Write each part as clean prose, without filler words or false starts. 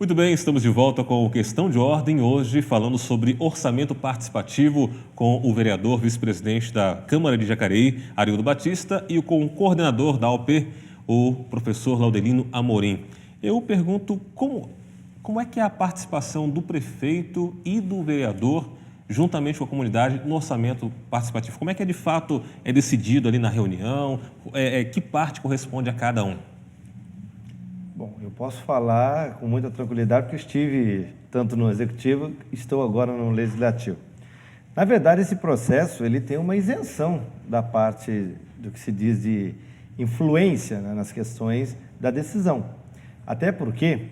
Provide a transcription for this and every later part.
Muito bem, estamos de volta com o Questão de Ordem, hoje falando sobre orçamento participativo com o vereador vice-presidente da Câmara de Jacareí, Arildo Batista, e com o coordenador da AUP, o professor Laudelino Amorim. Eu pergunto como é que é a participação do prefeito e do vereador, juntamente com a comunidade, no orçamento participativo? Como é que de fato é decidido ali na reunião? Que parte corresponde a cada um? Bom, eu posso falar com muita tranquilidade porque estive tanto no Executivo, estou agora no Legislativo. Na verdade, esse processo ele tem uma isenção da parte do que se diz de influência, né, nas questões da decisão. Até porque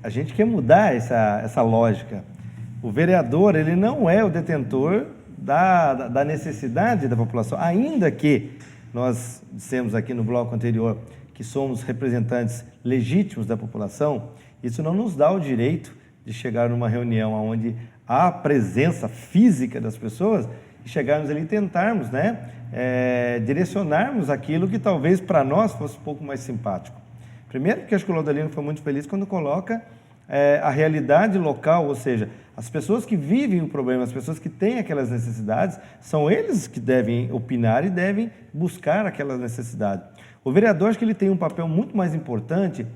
a gente quer mudar essa lógica. O vereador ele não é o detentor da necessidade da população, ainda que nós dissemos aqui no bloco anterior que somos representantes legítimos da população, isso não nos dá o direito de chegar numa reunião onde há a presença física das pessoas e chegarmos ali e tentarmos, direcionarmos aquilo que talvez para nós fosse um pouco mais simpático. Primeiro, porque acho que o Laudelino foi muito feliz quando coloca a realidade local, ou seja, as pessoas que vivem o problema, as pessoas que têm aquelas necessidades, são eles que devem opinar e devem buscar aquelas necessidades. O vereador, acho que ele tem um papel muito mais importante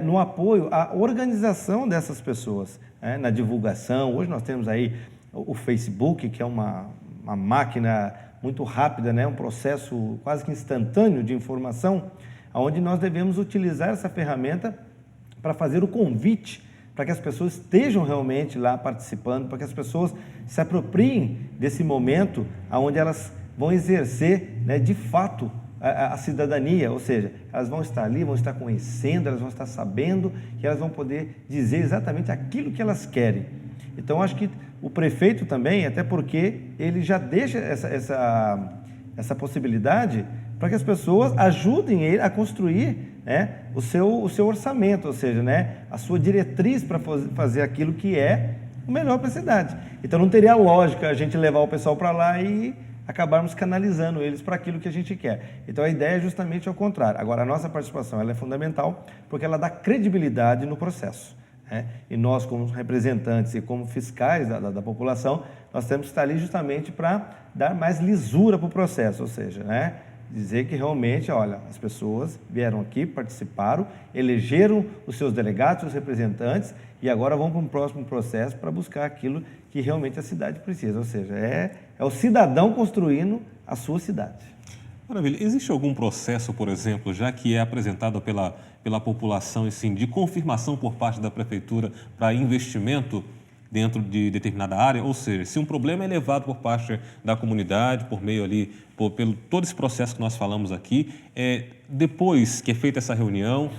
no apoio à organização dessas pessoas, na divulgação. Hoje nós temos aí o Facebook, que é uma máquina muito rápida, um processo quase que instantâneo de informação, onde nós devemos utilizar essa ferramenta para fazer o convite, para que as pessoas estejam realmente lá participando, para que as pessoas se apropriem desse momento onde elas vão exercer, de fato, a cidadania, ou seja, elas vão estar ali, vão estar conhecendo, elas vão estar sabendo e elas vão poder dizer exatamente aquilo que elas querem. Então, acho que o prefeito também, até porque ele já deixa essa possibilidade para que as pessoas ajudem ele a construir o seu orçamento, ou seja, a sua diretriz para fazer aquilo que é o melhor para a cidade. Então, não teria lógica a gente levar o pessoal para lá e acabarmos canalizando eles para aquilo que a gente quer. Então, a ideia é justamente ao contrário. Agora, a nossa participação ela é fundamental porque ela dá credibilidade no processo. E nós, como representantes e como fiscais da população, nós temos que estar ali justamente para dar mais lisura para o processo, ou seja, dizer que realmente, olha, as pessoas vieram aqui, participaram, elegeram os seus delegados, os representantes, e agora vão para um próximo processo para buscar aquilo que realmente a cidade precisa, ou seja, é o cidadão construindo a sua cidade. Maravilha. Existe algum processo, por exemplo, já que é apresentado pela população, assim, de confirmação por parte da prefeitura para investimento dentro de determinada área? Ou seja, se um problema é levado por parte da comunidade, por meio ali, pelo todo esse processo que nós falamos aqui, depois que é feita essa reunião,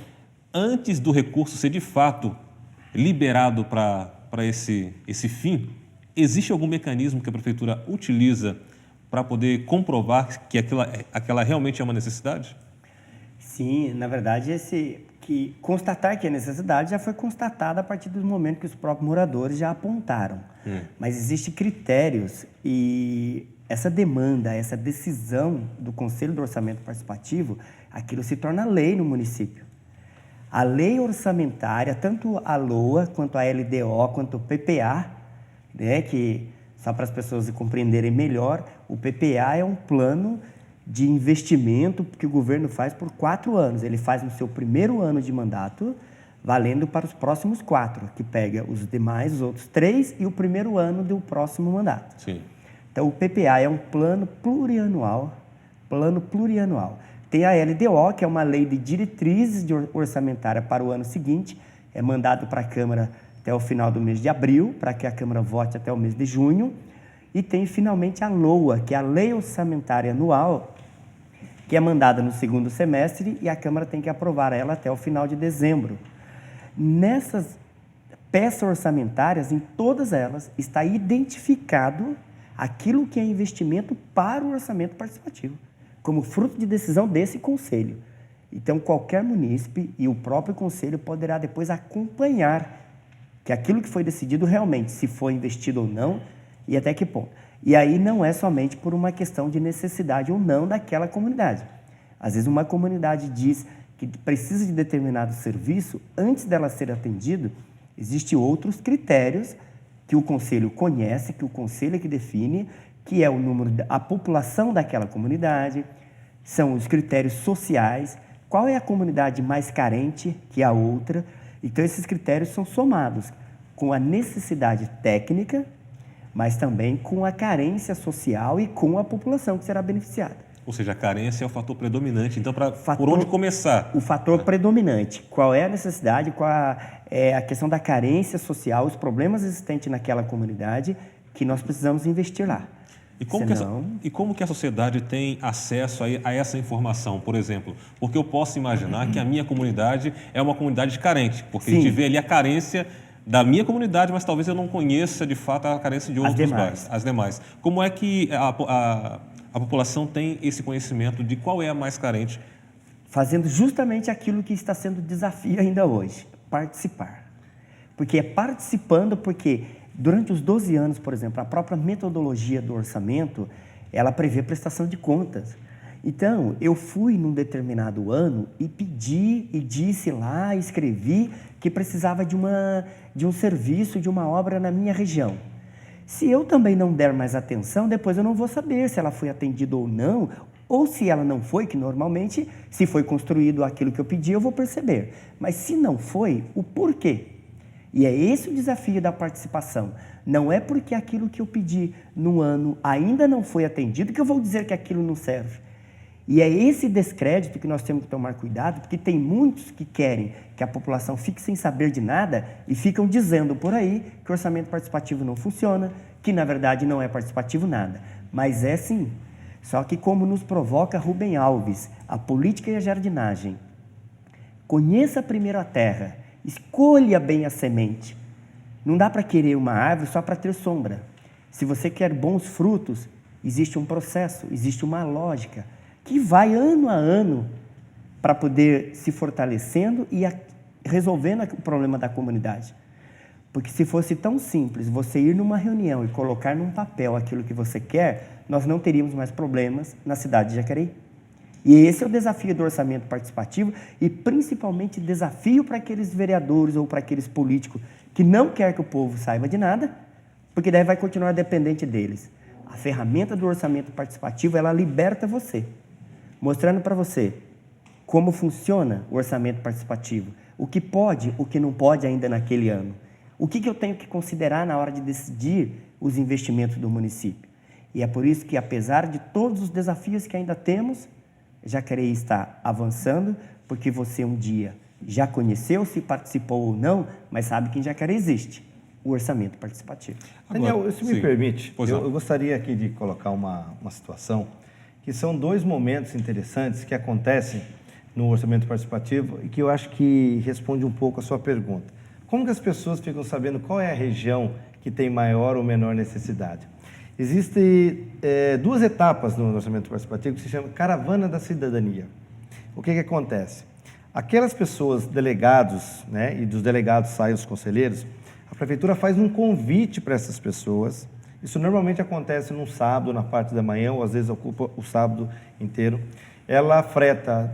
antes do recurso ser de fato liberado para esse fim, existe algum mecanismo que a prefeitura utiliza para poder comprovar que aquela realmente é uma necessidade? Sim, na verdade, constatar que é necessidade já foi constatada a partir do momento que os próprios moradores já apontaram. Mas existem critérios e essa demanda, essa decisão do Conselho do Orçamento Participativo, aquilo se torna lei no município. A lei orçamentária, tanto a LOA, quanto a LDO, quanto o PPA, que só para as pessoas compreenderem melhor, o PPA é um plano de investimento que o governo faz por 4 anos. Ele faz no seu primeiro ano de mandato, valendo para os próximos 4, que pega os outros 3 e o primeiro ano do próximo mandato. Sim. Então, o PPA é um plano plurianual. Tem a LDO, que é uma lei de diretrizes orçamentária para o ano seguinte, é mandado para a Câmara até o final do mês de abril, para que a Câmara vote até o mês de junho. E tem, finalmente, a LOA, que é a Lei Orçamentária Anual, que é mandada no segundo semestre e a Câmara tem que aprovar ela até o final de dezembro. Nessas peças orçamentárias, em todas elas, está identificado aquilo que é investimento para o orçamento participativo, como fruto de decisão desse conselho. Então, qualquer munícipe e o próprio conselho poderá depois acompanhar que aquilo que foi decidido realmente, se foi investido ou não, e até que ponto. E aí não é somente por uma questão de necessidade ou não daquela comunidade. Às vezes uma comunidade diz que precisa de determinado serviço, antes dela ser atendida, existem outros critérios que o conselho conhece, que o conselho é que define, que é o número, a população daquela comunidade, são os critérios sociais, qual é a comunidade mais carente que a outra. Então, esses critérios são somados com a necessidade técnica, mas também com a carência social e com a população que será beneficiada. Ou seja, a carência é o fator predominante. Então, por onde começar? O fator predominante. Qual é a necessidade, é a questão da carência social, os problemas existentes naquela comunidade que nós precisamos investir lá. E como que a sociedade tem acesso a essa informação, por exemplo? Porque eu posso imaginar que a minha comunidade é uma comunidade carente, porque a gente vê ali a carência da minha comunidade, mas talvez eu não conheça de fato a carência de outros bairros, as demais. Como é que a população tem esse conhecimento de qual é a mais carente? Fazendo justamente aquilo que está sendo desafio ainda hoje, participar. Porque é participando, porque durante os 12 anos, por exemplo, a própria metodologia do orçamento, ela prevê prestação de contas. Então, eu fui num determinado ano e pedi e disse lá, escrevi que precisava de um serviço, de uma obra na minha região. Se eu também não der mais atenção, depois eu não vou saber se ela foi atendida ou não, ou se ela não foi, que normalmente, se foi construído aquilo que eu pedi, eu vou perceber. Mas se não foi, o porquê? E é esse o desafio da participação. Não é porque aquilo que eu pedi no ano ainda não foi atendido que eu vou dizer que aquilo não serve. E é esse descrédito que nós temos que tomar cuidado, porque tem muitos que querem que a população fique sem saber de nada e ficam dizendo por aí que o orçamento participativo não funciona, que na verdade não é participativo nada. Mas é sim. Só que como nos provoca Rubem Alves, a política e a jardinagem. Conheça primeiro a terra, escolha bem a semente. Não dá para querer uma árvore só para ter sombra. Se você quer bons frutos, existe um processo, existe uma lógica que vai ano a ano para poder se fortalecendo e resolvendo o problema da comunidade. Porque se fosse tão simples você ir numa reunião e colocar num papel aquilo que você quer, nós não teríamos mais problemas na cidade de Jacareí. E esse é o desafio do orçamento participativo e principalmente desafio para aqueles vereadores ou para aqueles políticos que não querem que o povo saiba de nada, porque daí vai continuar dependente deles. A ferramenta do orçamento participativo, ela liberta você, mostrando para você como funciona o orçamento participativo, o que pode, o que não pode ainda naquele ano, o que eu tenho que considerar na hora de decidir os investimentos do município. E é por isso que, apesar de todos os desafios que ainda temos, Jacareí está avançando, porque você um dia já conheceu, se participou ou não, mas sabe que em Jacareí existe o orçamento participativo. Daniel, se me permite, eu gostaria aqui de colocar uma situação que são dois momentos interessantes que acontecem no orçamento participativo e que eu acho que responde um pouco a sua pergunta. Como que as pessoas ficam sabendo qual é a região que tem maior ou menor necessidade? Existem duas etapas no orçamento participativo que se chama Caravana da Cidadania. O que acontece? Aquelas pessoas, delegados, né, e dos delegados saem os conselheiros, a prefeitura faz um convite para essas pessoas. Isso normalmente acontece num sábado, na parte da manhã, ou às vezes ocupa o sábado inteiro. Ela freta,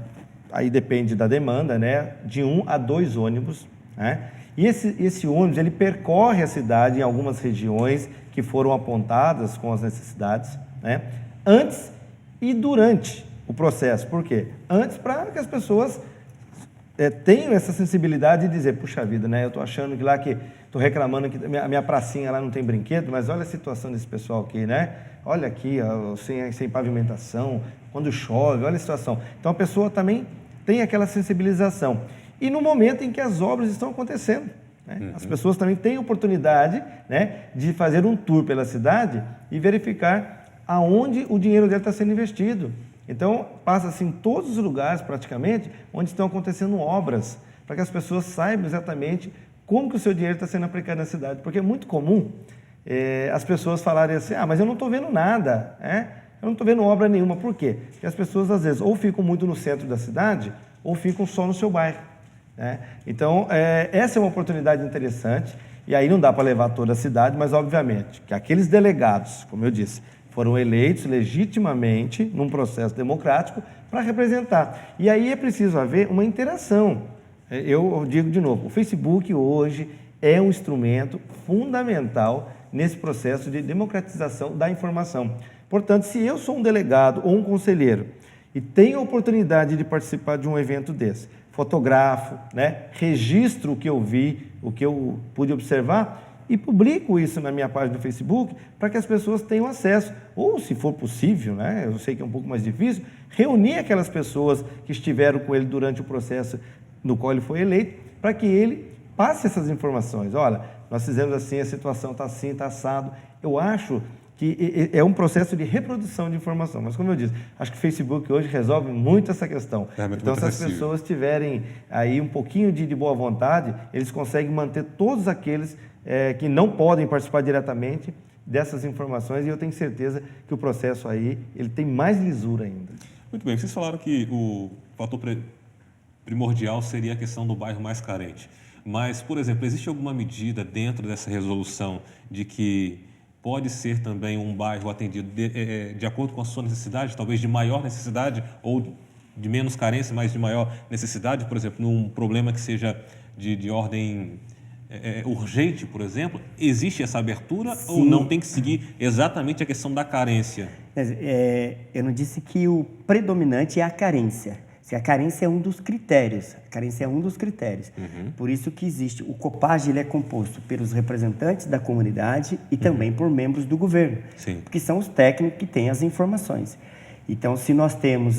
aí depende da demanda, né, de 1 a 2 ônibus, né? E esse ônibus, ele percorre a cidade em algumas regiões que foram apontadas com as necessidades, né, antes e durante o processo. Por quê? Antes, para que as pessoas tenham essa sensibilidade de dizer, puxa vida, né, eu estou achando que lá que estou reclamando que a minha pracinha lá não tem brinquedo, mas olha a situação desse pessoal aqui, né? Olha aqui, ó, sem pavimentação, quando chove, olha a situação. Então a pessoa também tem aquela sensibilização. E no momento em que as obras estão acontecendo, né? As pessoas também têm oportunidade, né, de fazer um tour pela cidade e verificar aonde o dinheiro dele está sendo investido. Então, passa-se em todos os lugares, praticamente, onde estão acontecendo obras, para que as pessoas saibam exatamente como que o seu dinheiro está sendo aplicado na cidade. Porque é muito comum as pessoas falarem assim, mas eu não estou vendo nada, eu não estou vendo obra nenhuma. Por quê? Porque as pessoas, às vezes, ou ficam muito no centro da cidade, ou ficam só no seu bairro. Então, essa é uma oportunidade interessante, e aí não dá para levar toda a cidade, mas, obviamente, que aqueles delegados, como eu disse, foram eleitos legitimamente num processo democrático para representar. E aí é preciso haver uma interação. Eu digo de novo, o Facebook hoje é um instrumento fundamental nesse processo de democratização da informação. Portanto, se eu sou um delegado ou um conselheiro e tenho a oportunidade de participar de um evento desse, fotografo, registro o que eu vi, o que eu pude observar e publico isso na minha página do Facebook para que as pessoas tenham acesso. Ou, se for possível, eu sei que é um pouco mais difícil, reunir aquelas pessoas que estiveram com ele durante o processo no qual ele foi eleito, para que ele passe essas informações. Olha, nós fizemos assim, a situação está assim, está assado. Eu acho que é um processo de reprodução de informação. Mas, como eu disse, acho que o Facebook hoje resolve muito essa questão. Então, se as pessoas tiverem aí um pouquinho de boa vontade, eles conseguem manter todos aqueles que não podem participar diretamente dessas informações, e eu tenho certeza que o processo aí ele tem mais lisura ainda. Muito bem, vocês falaram que o fator primordial seria a questão do bairro mais carente. Mas, por exemplo, existe alguma medida dentro dessa resolução de que pode ser também um bairro atendido de acordo com a sua necessidade, talvez de maior necessidade ou de menos carência, mas de maior necessidade, por exemplo, num problema que seja de ordem urgente, por exemplo? Existe essa abertura? Sim. Ou não tem que seguir exatamente a questão da carência? Eu não disse que o predominante é a carência. Se a carência é um dos critérios. Uhum. Por isso que existe. O COPAGE ele é composto pelos representantes da comunidade e também por membros do governo. Sim. Que são os técnicos que têm as informações. Então, se nós temos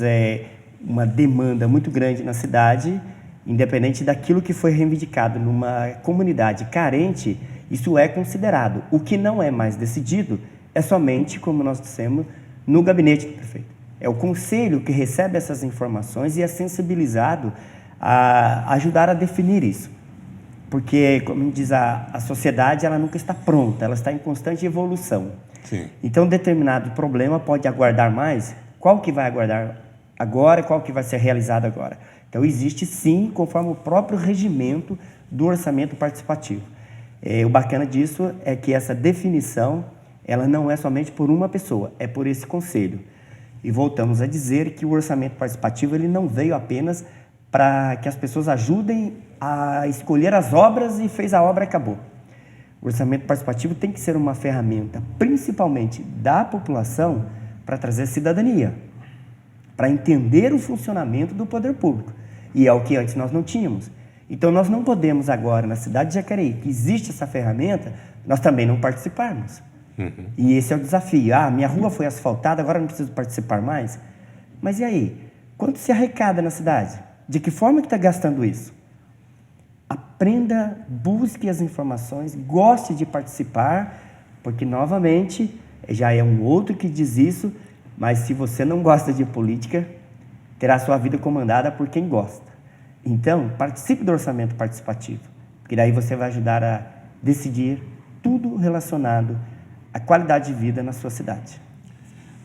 uma demanda muito grande na cidade, independente daquilo que foi reivindicado numa comunidade carente, isso é considerado. O que não é mais decidido é somente, como nós dissemos, no gabinete do prefeito. É o conselho que recebe essas informações e é sensibilizado a ajudar a definir isso. Porque, como diz a sociedade, ela nunca está pronta, ela está em constante evolução. Sim. Então, determinado problema pode aguardar mais. Qual que vai aguardar agora, qual que vai ser realizado agora? Então, existe sim, conforme o próprio regimento do orçamento participativo. O bacana disso é que essa definição, ela não é somente por uma pessoa, é por esse conselho. E voltamos a dizer que o orçamento participativo ele não veio apenas para que as pessoas ajudem a escolher as obras e fez a obra e acabou. O orçamento participativo tem que ser uma ferramenta, principalmente da população, para trazer cidadania, para entender o funcionamento do poder público. E é o que antes nós não tínhamos. Então, nós não podemos agora, na cidade de Jacareí, que existe essa ferramenta, nós também não participarmos. Uhum. E esse é o desafio. Minha rua foi asfaltada, agora não preciso participar mais. Mas e aí? Quanto se arrecada na cidade? De que forma que está gastando isso? Aprenda, busque as informações, goste de participar, porque, novamente, já é um outro que diz isso, mas se você não gosta de política, terá sua vida comandada por quem gosta. Então, participe do orçamento participativo, porque daí você vai ajudar a decidir tudo relacionado à qualidade de vida na sua cidade.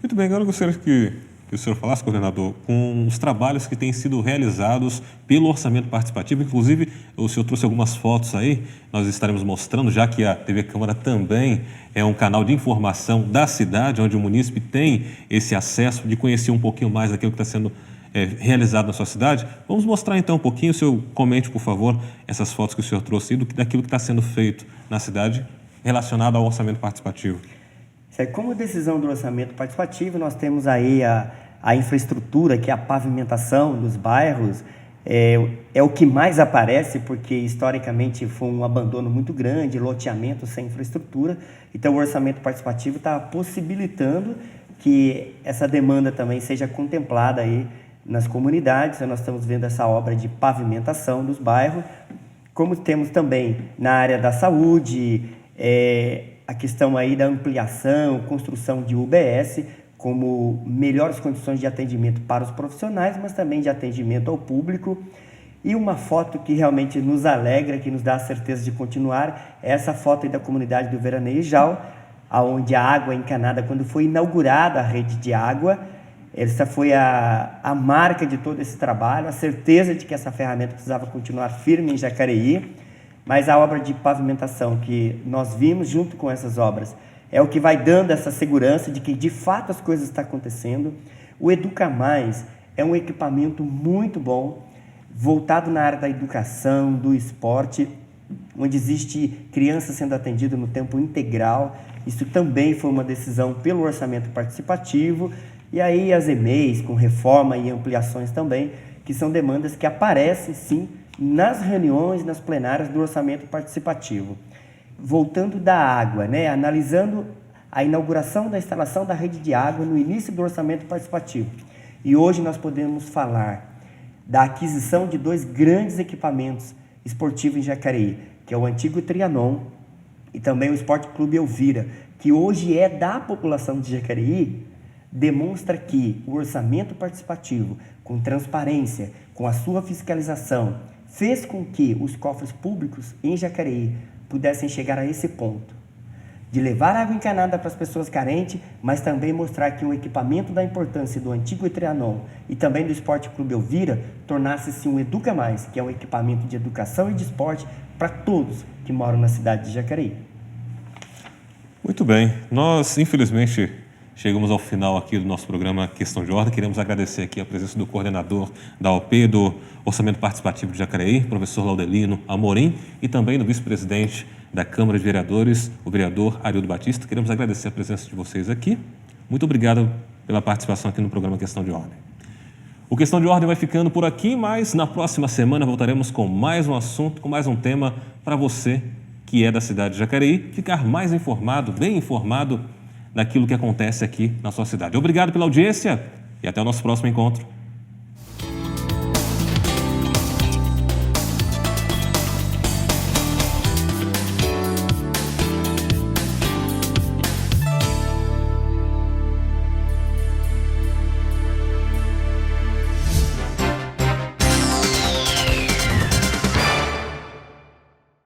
Muito bem, agora eu gostaria que o senhor falasse, coordenador, com os trabalhos que têm sido realizados pelo orçamento participativo. Inclusive, o senhor trouxe algumas fotos aí, nós estaremos mostrando, já que a TV Câmara também é um canal de informação da cidade, onde o munícipe tem esse acesso de conhecer um pouquinho mais daquilo que está sendo realizado na sua cidade. Vamos mostrar então um pouquinho, o senhor comente, por favor, essas fotos que o senhor trouxe daquilo que está sendo feito na cidade relacionado ao orçamento participativo. Como decisão do orçamento participativo, nós temos aí a infraestrutura, que é a pavimentação dos bairros, é o que mais aparece, porque historicamente foi um abandono muito grande, loteamento sem infraestrutura. Então o orçamento participativo está possibilitando que essa demanda também seja contemplada aí nas comunidades. Nós estamos vendo essa obra de pavimentação dos bairros, como temos também na área da saúde, a questão aí da ampliação, construção de UBS, como melhores condições de atendimento para os profissionais, mas também de atendimento ao público. E uma foto que realmente nos alegra, que nos dá a certeza de continuar, é essa foto aí da comunidade do Veraneio Jau, onde a água encanada, quando foi inaugurada a rede de água, essa foi a marca de todo esse trabalho, a certeza de que essa ferramenta precisava continuar firme em Jacareí. Mas a obra de pavimentação que nós vimos junto com essas obras é o que vai dando essa segurança de que de fato as coisas estão acontecendo. O Educa Mais é um equipamento muito bom, voltado na área da educação, do esporte, onde existe criança sendo atendida no tempo integral. Isso também foi uma decisão pelo orçamento participativo. E aí as EMEIs, com reforma e ampliações também, que são demandas que aparecem, sim, nas reuniões, nas plenárias do orçamento participativo. Voltando da água, né? Analisando a inauguração da instalação da rede de água no início do orçamento participativo. E hoje nós podemos falar da aquisição de 2 grandes equipamentos esportivos em Jacareí, que é o antigo Trianon e também o Esporte Clube Elvira, que hoje é da população de Jacareí, demonstra que o orçamento participativo, com transparência, com a sua fiscalização, fez com que os cofres públicos em Jacareí pudessem chegar a esse ponto, de levar água encanada para as pessoas carentes, mas também mostrar que um equipamento da importância do antigo Trianon e também do Esporte Clube Elvira tornasse-se um Educa Mais, que é um equipamento de educação e de esporte para todos que moram na cidade de Jacareí. Muito bem. Nós, infelizmente, chegamos ao final aqui do nosso programa Questão de Ordem. Queremos agradecer aqui a presença do coordenador da OP, do Orçamento Participativo de Jacareí, professor Laudelino Amorim, e também do vice-presidente da Câmara de Vereadores, o vereador Arildo Batista. Queremos agradecer a presença de vocês aqui. Muito obrigado pela participação aqui no programa Questão de Ordem. O Questão de Ordem vai ficando por aqui, mas na próxima semana voltaremos com mais um assunto, com mais um tema para você que é da cidade de Jacareí, ficar mais informado, bem informado daquilo que acontece aqui na sua cidade. Obrigado pela audiência e até o nosso próximo encontro.